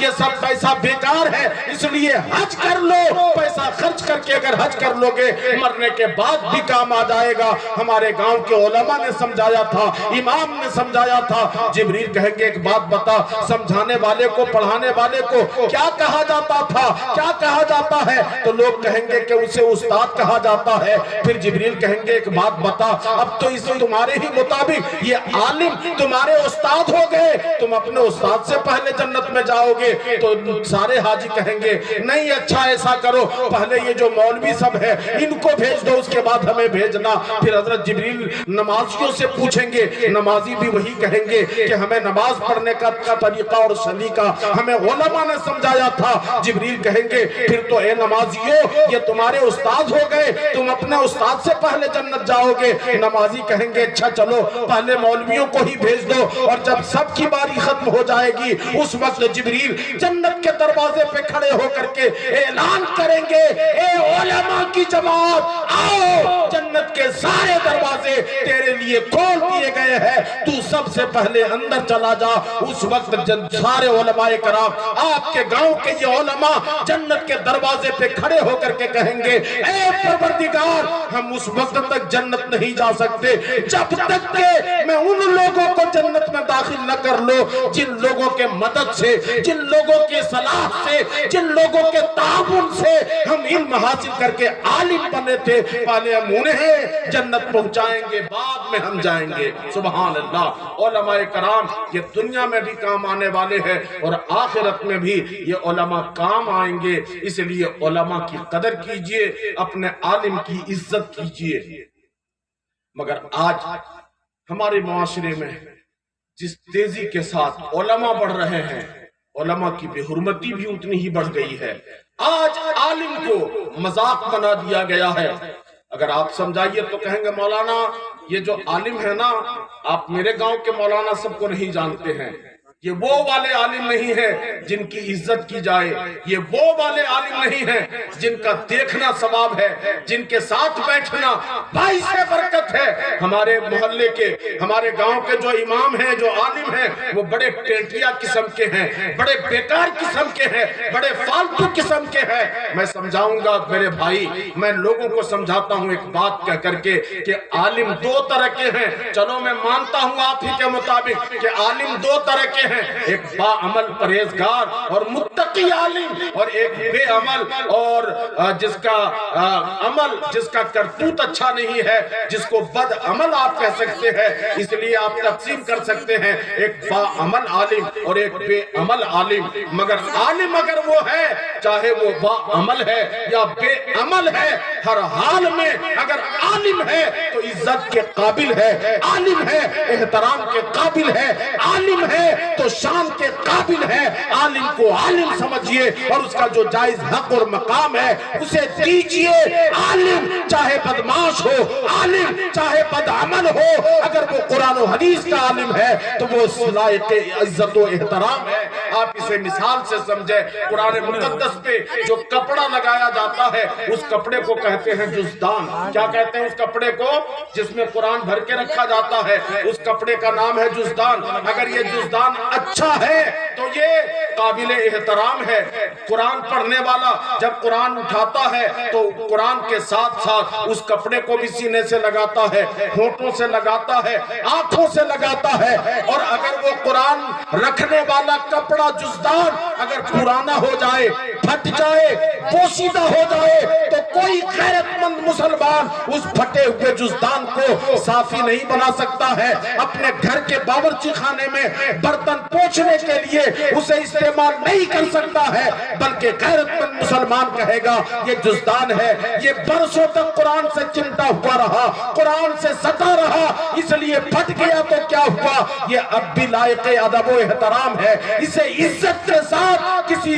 یہ سب پیسہ بیکار ہے، اس لیے حج کر لو، پیسہ خرچ کر کے اگر حج کر لو گے مرنے کے بعد بھی کام آ جائے گا۔ ہمارے گاؤں کے علماء نے سمجھایا تھا، امام نے سمجھایا تھا۔ جبریل کہیں گے ایک بات بتا، سمجھانے والے کو پڑھانے والے کو کیا کہا جاتا تھا، کیا کہا جاتا ہے؟ تو لوگ کہیں گے کہ اسے استاد کہا جاتا ہے۔ پھر جبریل کہیں گے ایک بات بتا، اب تو اس تمہارے ہی مطابق یہ عالم تمہارے استاد ہو گئے، تم اپنے استاد سے پہلے جنت میں جاؤ گے۔ تو سارے حاجی کہیں گے نہیں، اچھا ایسا کرو، پہلے یہ جو مولوی سب ہے ان کو بھیج دو، اس کے بعد ہمیں بھیجنا۔ پھر حضرت جبریل نمازیوں سے پوچھیں گے، نمازی بھی وہی کہیں گے کہ ہمیں نماز پڑھنے کا طریقہ اور سلیقہ ہمیں علماء نے سمجھایا تھا۔ جبریل کہیں گے پھر تو اے نمازیوں یہ تمہارے استاد ہو گئے، تم اپنے استاد سے پہلے جنت جاؤ گے۔ نمازی کہیں گے اچھا چلو پہلے مولویوں کو ہی بھیج دو، اور جب سب کی باری ختم ہو جائے گی اس وقت جبریل جنت کے دروازے پہ کھڑے ہو کر کے اعلان کریں گے، اے علماء کی جماعت آؤ، جنت کے سارے دروازے تیرے لیے کھول دیے گئے ہیں، تو سب سے پہلے اندر چلا جا۔ اس وقت سارے علماء کرام، آپ کے گاؤں کے یہ علماء جنت کے دروازے پہ کھڑے ہو کر کے کہیں گے اے پروردگار ہم اس وقت تک جنت نہیں جا سکتے جب تک کہ میں ان لوگوں کو جنت میں داخل نہ کر لو جن لوگوں کے مدد سے، جن لوگوں کے صلاح سے، جن لوگوں کے تعاون سے ہم علم حاصل کر کے عالم بنے تھے، پہلے ہم انہیں جنت پہنچائیں گے بعد میں ہم جائیں گے۔ سبحان اللہ۔ علماء کرام یہ دنیا میں بھی کام آنے والے ہیں اور آخرت میں بھی یہ علماء کام آئیں گے، اس لیے علماء کی قدر کیجئے، اپنے عالم کی عزت کیجئے۔ مگر آج ہمارے معاشرے میں جس تیزی کے ساتھ علماء بڑھ رہے ہیں، علماء کی بے حرمتی بھی اتنی ہی بڑھ گئی ہے۔ آج عالم کو مذاق بنا دیا گیا ہے۔ اگر آپ سمجھائیے تو کہیں گے مولانا یہ جو عالم ہے نا، آپ میرے گاؤں کے مولانا سب کو نہیں جانتے ہیں، یہ وہ والے عالم نہیں ہیں جن کی عزت کی جائے، یہ وہ والے عالم نہیں ہیں جن کا دیکھنا ثواب ہے، جن کے ساتھ بیٹھنا باعث برکت ہے۔ ہمارے محلے کے، ہمارے گاؤں کے جو امام ہیں، جو عالم ہیں، وہ بڑے ٹینٹیا قسم کے ہیں، بڑے بیکار قسم کے ہیں، بڑے فالتو قسم کے ہیں۔ میں سمجھاؤں گا میرے بھائی، میں لوگوں کو سمجھاتا ہوں ایک بات کہہ کر کے کہ عالم دو طرح کے ہیں۔ چلو میں مانتا ہوں آپ ہی کے مطابق کہ عالم دو طرح کے ہیں، ایک با عمل پرہیزگار اور متقی عالم، اور ایک بے عمل اور جس کا عمل، جس کا کرتوت اچھا نہیں ہے، جس کو بد عمل آپ کہہ سکتے ہیں۔ اس لیے آپ تقسیم کر سکتے ہیں ایک با عمل عالم اور ایک بے عمل عالم۔ مگر عالم اگر وہ ہے، چاہے وہ با عمل ہے یا بے عمل ہے، ہر حال میں اگر عالم ہے تو عزت کے قابل ہے، عالم ہے احترام کے قابل ہے، عالم ہے تو شان کے قابل ہے۔ عالم کو عالم سمجھیے اور اس کا جو جائز حق اور مقام ہے اسے دیجئے۔ عالم چاہے بدماش ہو، عالم چاہے بد عمل ہو، اگر وہ قرآن و حدیث کا عالم ہے تو وہ لائق عزت و احترام ہے۔ آپ اسے مثال سے سمجھیں، قرآن مقدس پہ جو کپڑا لگایا جاتا ہے اس کپڑے کو کہتے ہیں جزدان۔ کیا کہتے ہیں اس کپڑے کو جس میں قرآن بھر کے رکھا جاتا ہے؟ اس کپڑے کا نام ہے جزدان۔ اگر یہ جزدان اچھا ہے تو یہ قابل احترام ہے۔ قرآن پڑھنے والا جب قرآن اٹھاتا ہے تو قرآن کے ساتھ ساتھ اس کپڑے کو بھی سینے سے لگاتا ہے، ہونٹوں سے لگاتا ہے، آنکھوں سے لگاتا ہے۔ اور اگر وہ قرآن رکھنے والا کپڑا جزدان اگر پرانا ہو جائے، پھٹ جائے، پوشیدہ ہو جائے تو کوئی غیرت مند مسلمان اس پھٹے ہوئے جزدان کو صافی نہیں بنا سکتا ہے۔ اپنے گھر کے باورچی خانے میں برتن پوچھنے کے لیے اسے استعمال نہیں کر سکتا ہے، بلکہ غیرت مند مسلمان کہے گا یہ جزدان ہے، یہ برسوں تک قرآن سے چمٹا ہوا رہا، قرآن سے سٹا رہا، اس لیے پھٹ گیا تو کیا ہوا؟ یہ اب بھی لائق ادب و احترام ہے۔ اسے عزت کے ساتھ کسی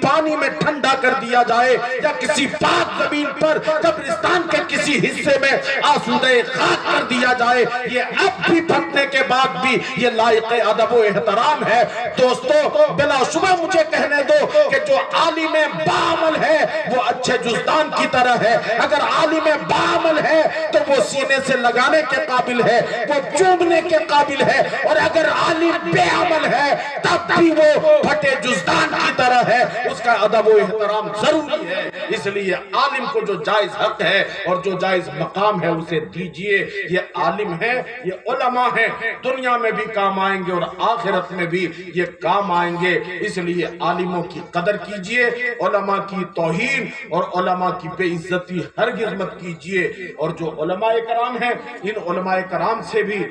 پانی میں ٹھنڈا کر دیا جائے یا کسی پاک زمین پر قبرستان کے کسی حصے میں آسودہ خاک کر دیا جائے، یہ اب بھی پھٹنے کے بعد بھی یہ لائق ادب و احترام ہے۔ دوستو بلا شبہ مجھے کہنے دو کہ جو عالم باعمل ہے وہ اچھے جزدان کی طرح ہے، اگر عالم باعمل ہے تو وہ سینے سے لگانے کے قابل ہے، وہ چومنے کے قابل ہے، اور اگر عالم بے عمل ہے تب بھی وہ پھٹے جزدان کی طرح ہے، اس کا ادب و احترام ضروری ہے۔ اس لیے عالم کو جو جائز حق ہے اور جو جائز مقام ہے اسے دیجئے۔ یہ عالم ہے، یہ علماء ہیں، دنیا میں بھی کام آئیں گے اور آخرت میں بھی یہ کام آئیں گے، اس لیے عالموں کی قدر کیجئے، علماء کی توہین اور علماء کی بے عزتی ہرگز مت کیجئے۔ اور جو علماء کرام ہیں، ان علماء کرام سے بھی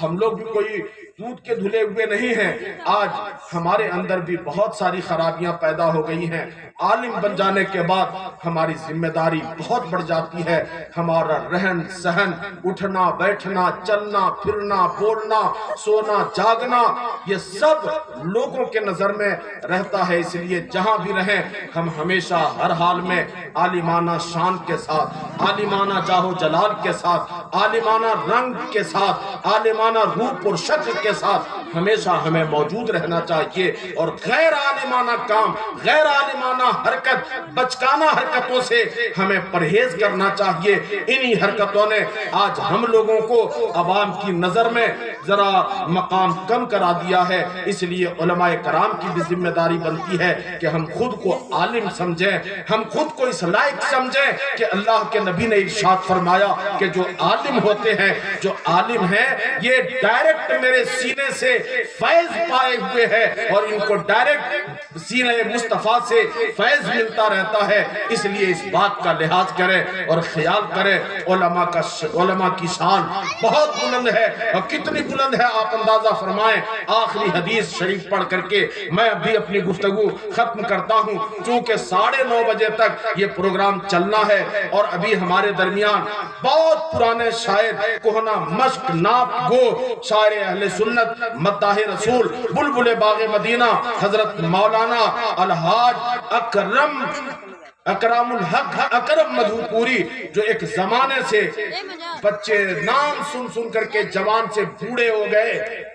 ہم لوگ بھی کوئی دودھ کے دھلے ہوئے نہیں ہیں، آج ہمارے اندر بھی بہت ساری خرابیاں پیدا ہو گئی ہیں۔ عالم بن جانے کے بعد ہماری ذمہ داری بہت بڑھ جاتی ہے، ہمارا رہن سہن، اٹھنا بیٹھنا، چلنا پھرنا، بولنا سونا جاگنا، یہ سب لوگوں کے نظر میں رہتا ہے۔ اس لیے جہاں بھی رہیں ہم ہمیشہ ہر حال میں عالمانہ شان کے ساتھ، عالمانہ جاہ و جلال کے ساتھ، عالمانہ رنگ کے ساتھ، عالمانہ روپ اور شکل کے ساتھ ہمیشہ ہمیں موجود رہنا چاہیے، اور غیر عالمانہ کام، غیر عالمانہ حرکت، بچکانہ حرکتوں سے ہمیں پرہیز کرنا چاہیے۔ انہی حرکتوں نے آج ہم لوگوں کو عوام کی نظر میں ذرا مقام کم کرا دیا ہے۔ اس لیے علماء کرام کی بھی ذمہ داری بنتی ہے کہ ہم خود کو عالم سمجھیں، ہم خود کو اس لائق سمجھیں کہ اللہ کے نبی نے ارشاد فرمایا کہ جو عالم ہوتے ہیں، جو عالم ہیں، یہ ڈائریکٹ میرے سینے سے فیض پائے ہوئے ہیں اور ان کو ڈائریکٹ سینے مصطفیٰ سے فیض ملتا رہتا ہے۔ اس لیے اس بات کا لحاظ کریں اور خیال کریں۔ علماء کی شان بہت بلند ہے، اور کتنی بلند ہے آپ اندازہ فرمائیں۔ آخری حدیث شریف پڑھ کر کے میں ابھی اپنی گفتگو ختم کرتا ہوں، چونکہ 9:30 بجے تک یہ پروگرام چلنا ہے، اور ابھی ہمارے درمیان بہت پرانے شاعر، کوہنا مشق ناپ گو شاعر اہل سنت، مداح رسول، بلبل باغ مدینہ، حضرت مولانا الحاج اکرم الحق اکرم مدھو پوری، جو ایک زمانے سے بچے نام سن کر کے جوان سے بوڑھے ہو گئے،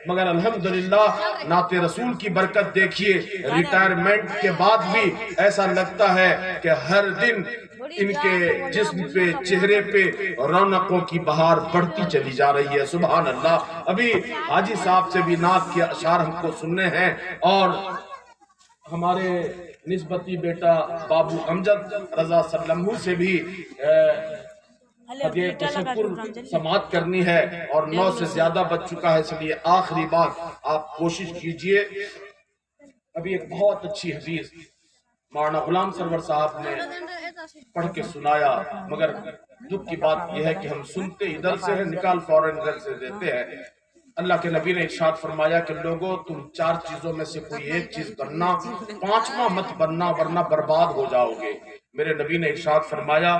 مگر الحمدللہ نعت رسول کی برکت دیکھیے، ریٹائرمنٹ کے بعد بھی ایسا لگتا ہے کہ ہر دن ان کے جسم پہ، چہرے پہ رونقوں کی بہار بڑھتی چلی جا رہی ہے۔ سبحان اللہ۔ ابھی حاجی صاحب سے بھی نعت کے اشعار ہم کو سننے ہیں، اور ہمارے نسبتی بیٹا بابو امجد رضا صلی اللہ علیہ وسلم سے بھی ہدیہ تشکر سماعت کرنی ہے، اور 9 سے زیادہ بچ چکا ہے، اس لیے آخری بات آپ کوشش کیجئے۔ ابھی ایک بہت اچھی حدیث مولانا غلام سرور صاحب نے پڑھ کے سنایا، مگر دکھ کی بات یہ ہے کہ ہم سنتے ادھر سے ہیں، نکال فوراً ادھر سے دیتے ہیں۔ اللہ کے نبی نے ارشاد فرمایا کہ لوگوں تم 4 چیزوں میں سے کوئی ایک چیز بننا، 5واں مت بننا ورنہ برباد ہو جاؤ گے۔ میرے نبی نے ارشاد فرمایا